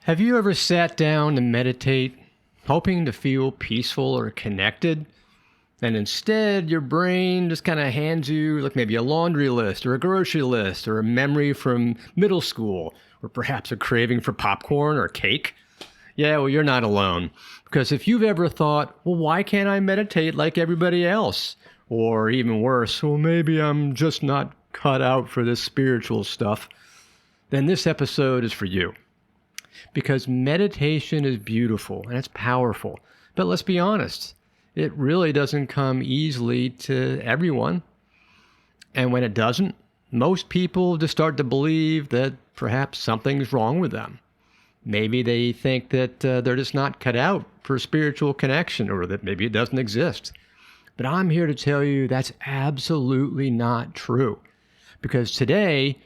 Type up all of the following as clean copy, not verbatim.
Have you ever sat down to meditate, hoping to feel peaceful or connected? And instead, your brain just kind of hands you like maybe a laundry list or a grocery list or a memory from middle school or perhaps a craving for popcorn or cake? Yeah, well, you're not alone. Because if you've ever thought, well, why can't I meditate like everybody else? Or even worse, well, maybe I'm just not cut out for this spiritual stuff, then this episode is for you. Because meditation is beautiful and it's powerful. But let's be honest, it really doesn't come easily to everyone. And when it doesn't, most people just start to believe that perhaps something's wrong with them. Maybe they think that they're just not cut out for spiritual connection, or that maybe it doesn't exist. But I'm here to tell you that's absolutely not true. Because today,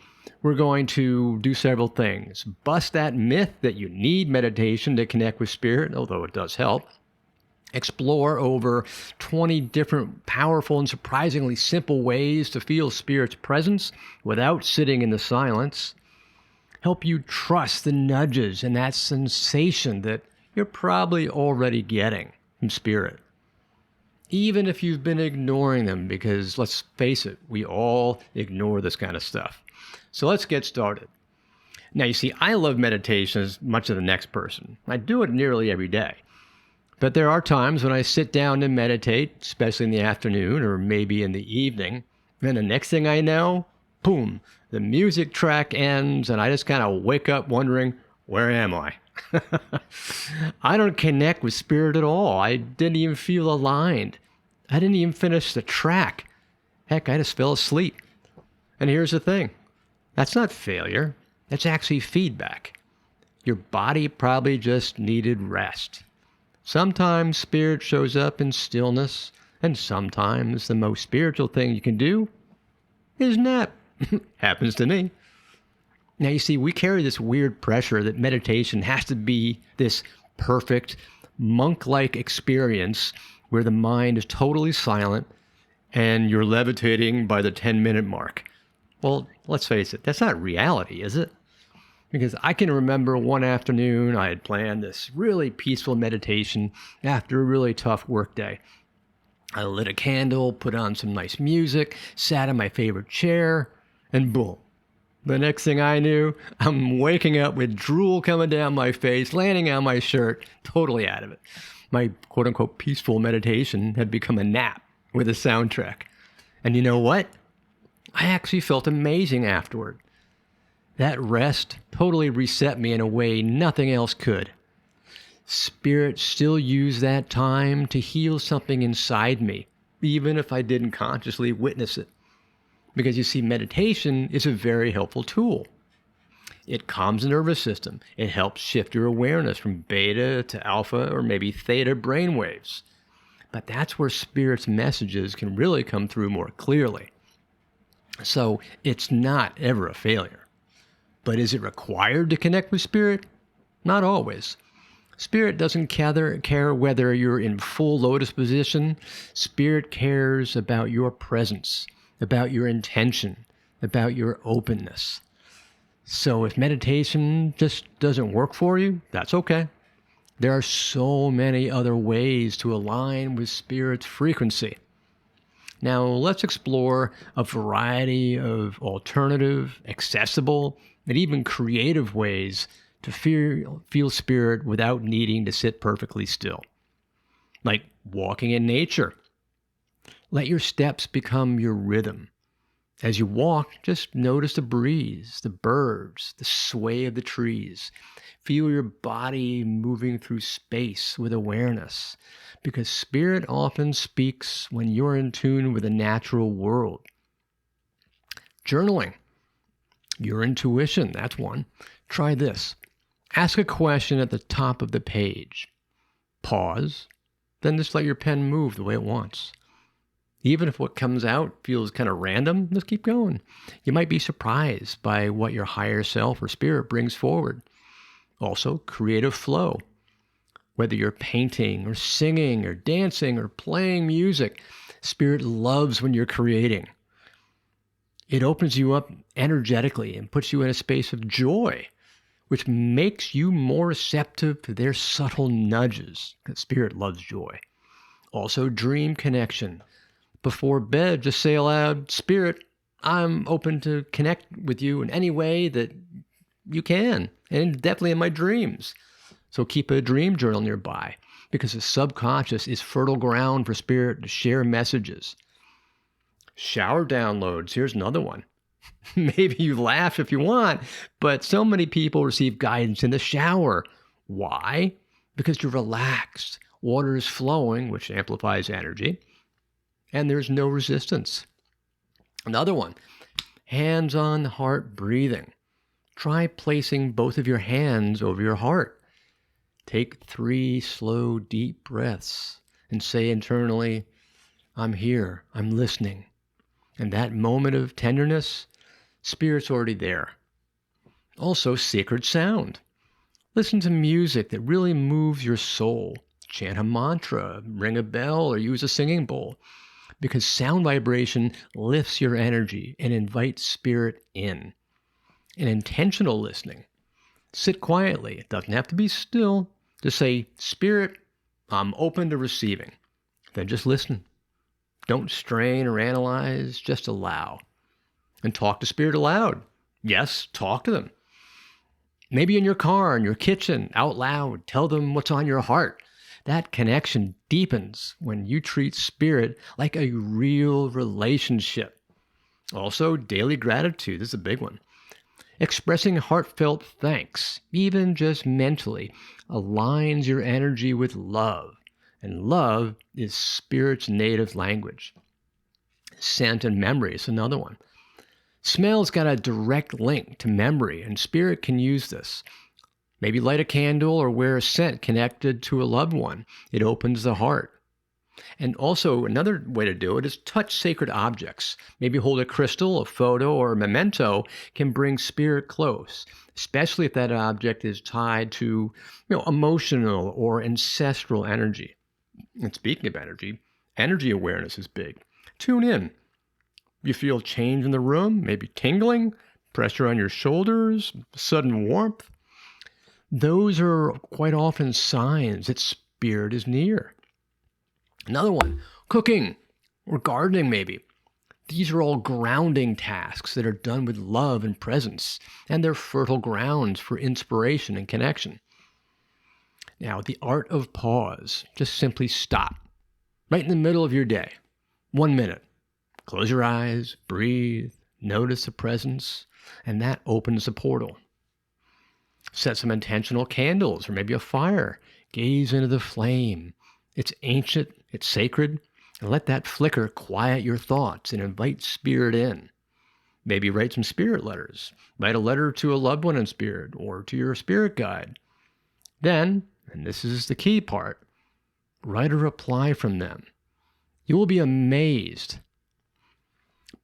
we're going to do several things. Bust that myth that you need meditation to connect with spirit, although it does help. Explore over 20 different powerful and surprisingly simple ways to feel spirit's presence without sitting in the silence. Help you trust the nudges and that sensation that you're probably already getting from spirit, even if you've been ignoring them, because let's face it, we all ignore this kind of stuff. So let's get started. Now, you see, I love meditation as much as the next person. I do it nearly every day. But there are times when I sit down to meditate, especially in the afternoon or maybe in the evening, and the next thing I know, boom, the music track ends and I just kind of wake up wondering, where am I? I don't connect with spirit at all. I didn't even feel aligned. I didn't even finish the track. Heck, I just fell asleep. And here's the thing. That's not failure. That's actually feedback. Your body probably just needed rest. Sometimes spirit shows up in stillness, and sometimes the most spiritual thing you can do is nap. Happens to me. Now, you see, we carry this weird pressure that meditation has to be this perfect, monk-like experience where the mind is totally silent and you're levitating by the 10-minute mark. Well, let's face it, that's not reality, is it? Because I can remember one afternoon I had planned this really peaceful meditation after a really tough workday. I lit a candle, put on some nice music, sat in my favorite chair, and boom. The next thing I knew, I'm waking up with drool coming down my face, landing on my shirt, totally out of it. My quote-unquote peaceful meditation had become a nap with a soundtrack. And you know what? I actually felt amazing afterward. That rest totally reset me in a way nothing else could. Spirit still used that time to heal something inside me, even if I didn't consciously witness it. Because you see, meditation is a very helpful tool. It calms the nervous system. It helps shift your awareness from beta to alpha or maybe theta brainwaves. But that's where spirit's messages can really come through more clearly. So it's not ever a failure. But is it required to connect with spirit? Not always. Spirit doesn't care whether you're in full lotus position. Spirit cares about your presence, about your intention, about your openness. So if meditation just doesn't work for you, that's okay. There are so many other ways to align with spirit's frequency. Now, let's explore a variety of alternative, accessible, and even creative ways to feel spirit without needing to sit perfectly still. Like walking in nature. Let your steps become your rhythm. As you walk, just notice the breeze, the birds, the sway of the trees. Feel your body moving through space with awareness, because spirit often speaks when you're in tune with the natural world. Journaling. Your intuition, that's one. Try this. Ask a question at the top of the page. Pause, then just let your pen move the way it wants. Even if what comes out feels kind of random, just keep going. You might be surprised by what your higher self or spirit brings forward. Also, creative flow. Whether you're painting or singing or dancing or playing music, spirit loves when you're creating. It opens you up energetically and puts you in a space of joy, which makes you more receptive to their subtle nudges, because Spirit loves joy. Also, dream connection. Before bed, just say aloud, Spirit, I'm open to connect with you in any way that you can, and definitely in my dreams. So keep a dream journal nearby, because the subconscious is fertile ground for Spirit to share messages. Shower downloads. Here's another one. Maybe you laugh if you want, but so many people receive guidance in the shower. Why? Because you're relaxed. Water is flowing, which amplifies energy, and there's no resistance. Another one, hands-on heart breathing. Try placing both of your hands over your heart. Take 3 slow, deep breaths and say internally, I'm here, I'm listening. And that moment of tenderness, Spirit's already there. Also, sacred sound. Listen to music that really moves your soul. Chant a mantra, ring a bell, or use a singing bowl. Because sound vibration lifts your energy and invites Spirit in. And intentional listening. Sit quietly. It doesn't have to be still. Just say, Spirit, I'm open to receiving. Then just listen. Don't strain or analyze, just allow. And talk to Spirit aloud. Yes, talk to them. Maybe in your car, in your kitchen, out loud. Tell them what's on your heart. That connection deepens when you treat Spirit like a real relationship. Also, daily gratitude is a big one. Expressing heartfelt thanks, even just mentally, aligns your energy with love. And love is Spirit's native language. Scent and memory is another one. Smell's got a direct link to memory, and Spirit can use this. Maybe light a candle or wear a scent connected to a loved one. It opens the heart. And also, another way to do it is touch sacred objects. Maybe hold a crystal, a photo, or a memento can bring Spirit close, especially if that object is tied to, emotional or ancestral energy. And speaking of energy awareness is big. Tune in. You feel change in the room, maybe tingling, pressure on your shoulders, sudden warmth. Those are quite often signs that Spirit is near. Another one, cooking or gardening maybe. These are all grounding tasks that are done with love and presence, and they're fertile grounds for inspiration and connection. Now, the art of pause. Just simply stop. Right in the middle of your day. 1 minute. Close your eyes, breathe, notice the presence, and that opens the portal. Set some intentional candles or maybe a fire. Gaze into the flame. It's ancient, it's sacred, and let that flicker quiet your thoughts and invite Spirit in. Maybe write some Spirit letters. Write a letter to a loved one in Spirit or to your Spirit guide. Then, and this is the key part, write a reply from them. You will be amazed.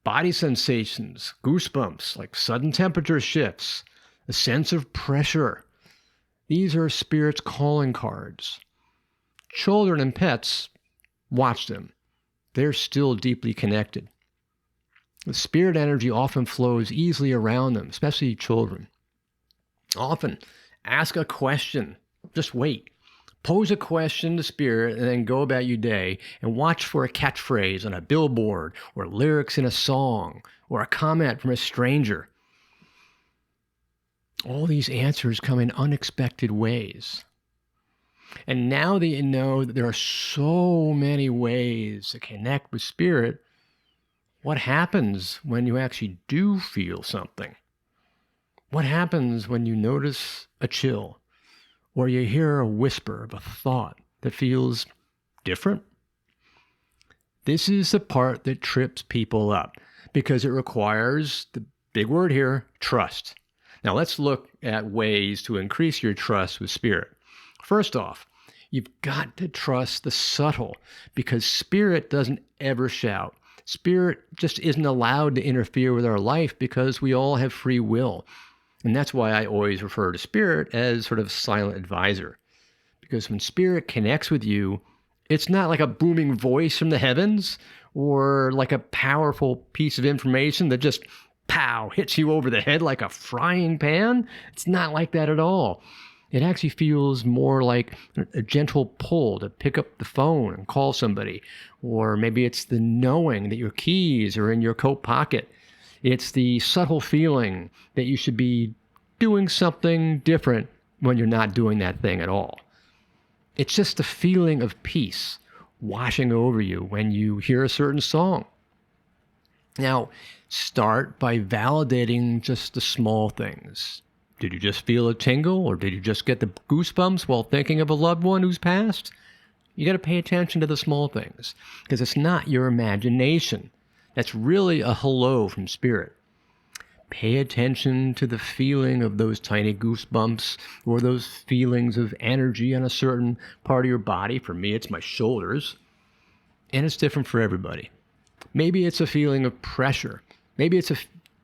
Body sensations, goosebumps, like sudden temperature shifts, a sense of pressure. These are Spirit's calling cards. Children and pets, watch them. They're still deeply connected. The Spirit energy often flows easily around them, especially children. Often, ask a question. Just wait. Pose a question to Spirit and then go about your day and watch for a catchphrase on a billboard or lyrics in a song or a comment from a stranger. All these answers come in unexpected ways. And now that you know that there are so many ways to connect with Spirit, what happens when you actually do feel something? What happens when you notice a chill? Or you hear a whisper of a thought that feels different? This is the part that trips people up because it requires, the big word here, trust. Now let's look at ways to increase your trust with Spirit. First off, you've got to trust the subtle because Spirit doesn't ever shout. Spirit just isn't allowed to interfere with our life because we all have free will. And that's why I always refer to Spirit as sort of silent advisor. Because when Spirit connects with you, it's not like a booming voice from the heavens or like a powerful piece of information that just pow, hits you over the head like a frying pan. It's not like that at all. It actually feels more like a gentle pull to pick up the phone and call somebody. Or maybe it's the knowing that your keys are in your coat pocket. It's the subtle feeling that you should be doing something different when you're not doing that thing at all. It's just the feeling of peace washing over you when you hear a certain song. Now, start by validating just the small things. Did you just feel a tingle, or did you just get the goosebumps while thinking of a loved one who's passed? You got to pay attention to the small things, because it's not your imagination. That's really a hello from spirit. Pay attention to the feeling of those tiny goosebumps or those feelings of energy on a certain part of your body. For me, it's my shoulders, and it's different for everybody. Maybe it's a feeling of pressure. Maybe it's a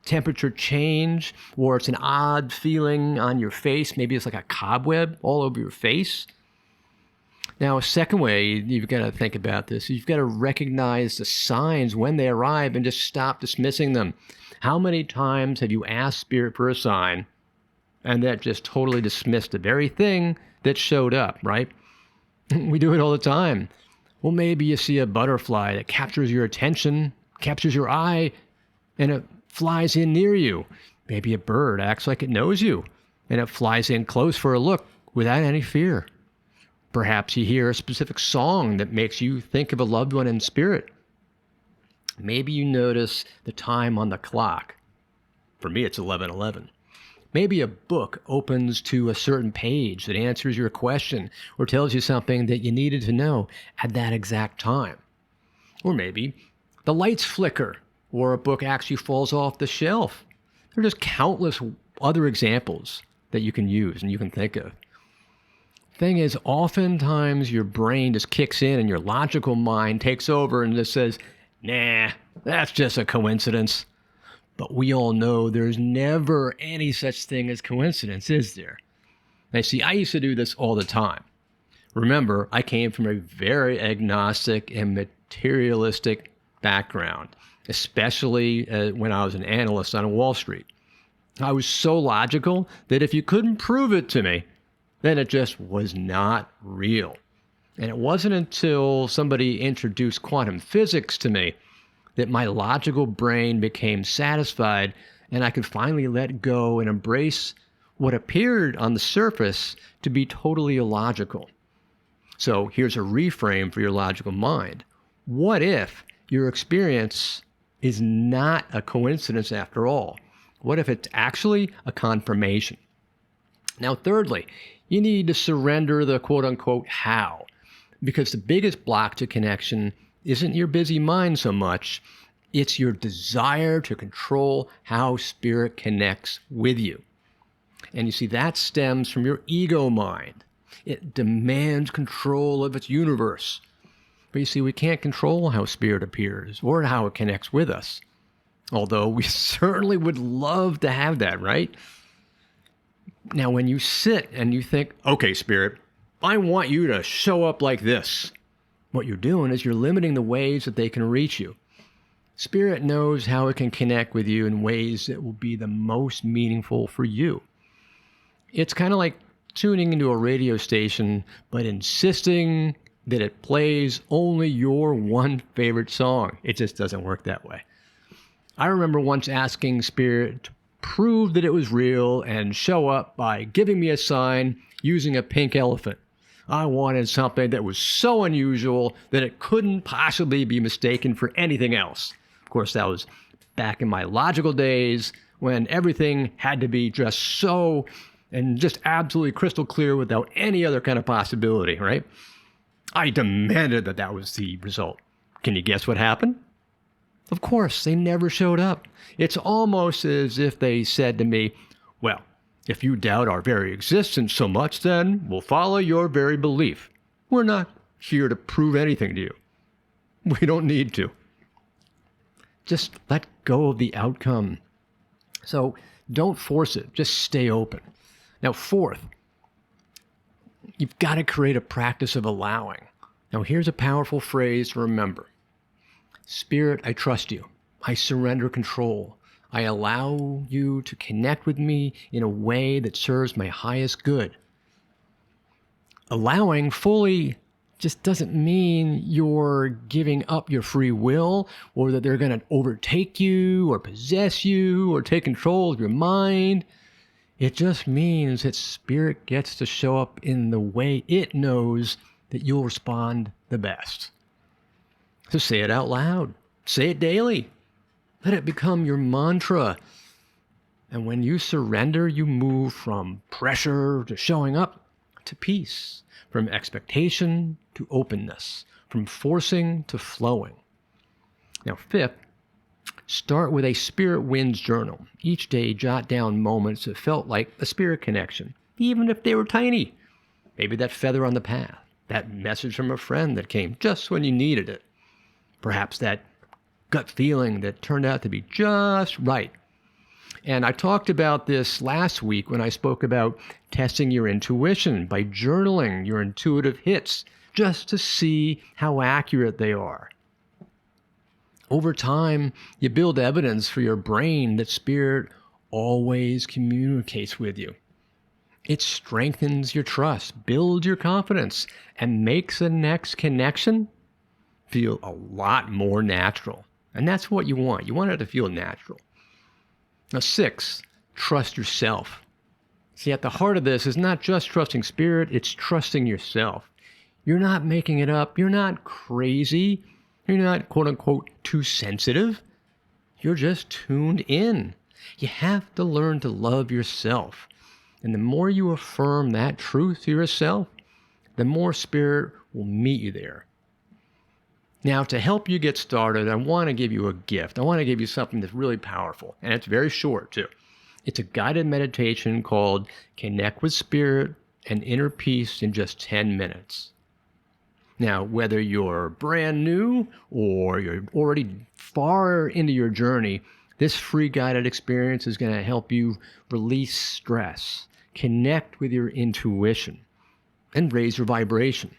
temperature change, or it's an odd feeling on your face. Maybe it's like a cobweb all over your face. Now, a second way you've got to think about this, you've got to recognize the signs when they arrive and just stop dismissing them. How many times have you asked Spirit for a sign and that just totally dismissed the very thing that showed up, right? We do it all the time. Well, maybe you see a butterfly that captures your attention, captures your eye, and it flies in near you. Maybe a bird acts like it knows you, and it flies in close for a look without any fear. Perhaps you hear a specific song that makes you think of a loved one in spirit. Maybe you notice the time on the clock. For me, it's 11:11. Maybe a book opens to a certain page that answers your question or tells you something that you needed to know at that exact time. Or maybe the lights flicker, or a book actually falls off the shelf. There are just countless other examples that you can use and you can think of. Thing is, oftentimes your brain just kicks in and your logical mind takes over and just says, nah, that's just a coincidence. But we all know there's never any such thing as coincidence, is there? Now, see, I used to do this all the time. Remember, I came from a very agnostic and materialistic background, especially when I was an analyst on Wall Street. I was so logical that if you couldn't prove it to me, then it just was not real. And it wasn't until somebody introduced quantum physics to me that my logical brain became satisfied and I could finally let go and embrace what appeared on the surface to be totally illogical. So here's a reframe for your logical mind. What if your experience is not a coincidence after all? What if it's actually a confirmation? Now, thirdly, you need to surrender the quote-unquote how, because the biggest block to connection isn't your busy mind so much, it's your desire to control how spirit connects with you. And you see, that stems from your ego mind. It demands control of its universe. But you see, we can't control how spirit appears or how it connects with us. Although we certainly would love to have that, right? Now, when you sit and you think, okay, spirit, I want you to show up like this, what you're doing is you're limiting the ways that they can reach you. Spirit knows how it can connect with you in ways that will be the most meaningful for you. It's kind of like tuning into a radio station, but insisting that it plays only your one favorite song. It just doesn't work that way. I remember once asking Spirit to prove that it was real and show up by giving me a sign using a pink elephant. I wanted something that was so unusual that it couldn't possibly be mistaken for anything else. Of course, that was back in my logical days when everything had to be just so and just absolutely crystal clear without any other kind of possibility, right? I demanded that that was the result. Can you guess what happened? Of course, they never showed up. It's almost as if they said to me, well, if you doubt our very existence so much, then we'll follow your very belief. We're not here to prove anything to you. We don't need to. Just let go of the outcome. So don't force it. Just stay open. Now, fourth, you've got to create a practice of allowing. Now, here's a powerful phrase to remember. Spirit, I trust you. I surrender control. I allow you to connect with me in a way that serves my highest good. Allowing fully just doesn't mean you're giving up your free will, or that they're going to overtake you or possess you or take control of your mind. It just means that spirit gets to show up in the way it knows that you'll respond the best. So say it out loud. Say it daily. Let it become your mantra. And when you surrender, you move from pressure to showing up to peace, from expectation to openness, from forcing to flowing. Now, fifth, start with a Spirit Winds journal. Each day, jot down moments that felt like a spirit connection, even if they were tiny. Maybe that feather on the path, that message from a friend that came just when you needed it. Perhaps that gut feeling that turned out to be just right. And I talked about this last week when I spoke about testing your intuition by journaling your intuitive hits just to see how accurate they are. Over time, you build evidence for your brain that spirit always communicates with you. It strengthens your trust, builds your confidence, and makes the next connection feel a lot more natural. And that's what you want. You want it to feel natural. Now, 6, trust yourself. See, at the heart of this is not just trusting spirit, it's trusting yourself. You're not making it up. You're not crazy. You're not, quote unquote, too sensitive. You're just tuned in. You have to learn to love yourself. And the more you affirm that truth to yourself, the more spirit will meet you there. Now, to help you get started, I want to give you a gift. I want to give you something that's really powerful, and it's very short, too. It's a guided meditation called Connect with Spirit and Inner Peace in just 10 minutes. Now, whether you're brand new or you're already far into your journey, this free guided experience is going to help you release stress, connect with your intuition, and raise your vibration.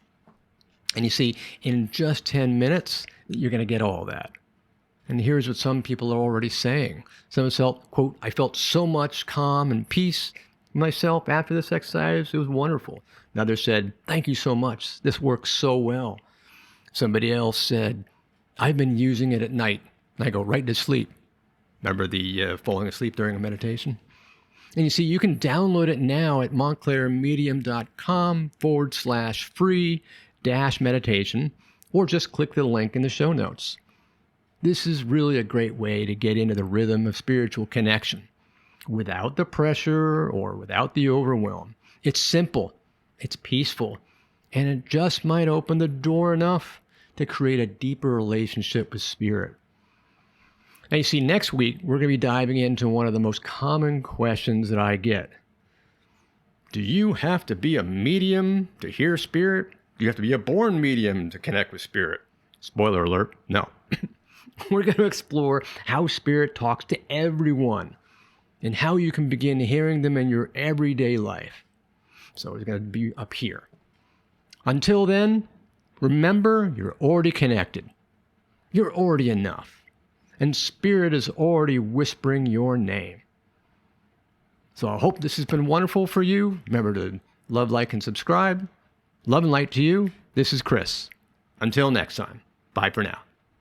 And you see, in just 10 minutes, you're going to get all that. And here's what some people are already saying. Some have felt, quote, I felt so much calm and peace myself after this exercise. It was wonderful. Another said, thank you so much. This works so well. Somebody else said, I've been using it at night. And I go right to sleep. Remember the falling asleep during a meditation? And you see, you can download it now at montclairmedium.com/free-meditation, or just click the link in the show notes. This is really a great way to get into the rhythm of spiritual connection without the pressure or without the overwhelm. It's simple, it's peaceful, and it just might open the door enough to create a deeper relationship with spirit. Now, you see, next week, we're going to be diving into one of the most common questions that I get. Do you have to be a medium to hear spirit? Do you have to be a born medium to connect with spirit? Spoiler alert, no. We're going to explore how spirit talks to everyone and how you can begin hearing them in your everyday life. So it's going to be up here. Until then, remember, you're already connected. You're already enough. And spirit is already whispering your name. So I hope this has been wonderful for you. Remember to love, like, and subscribe. Love and light to you. This is Chris. Until next time. Bye for now.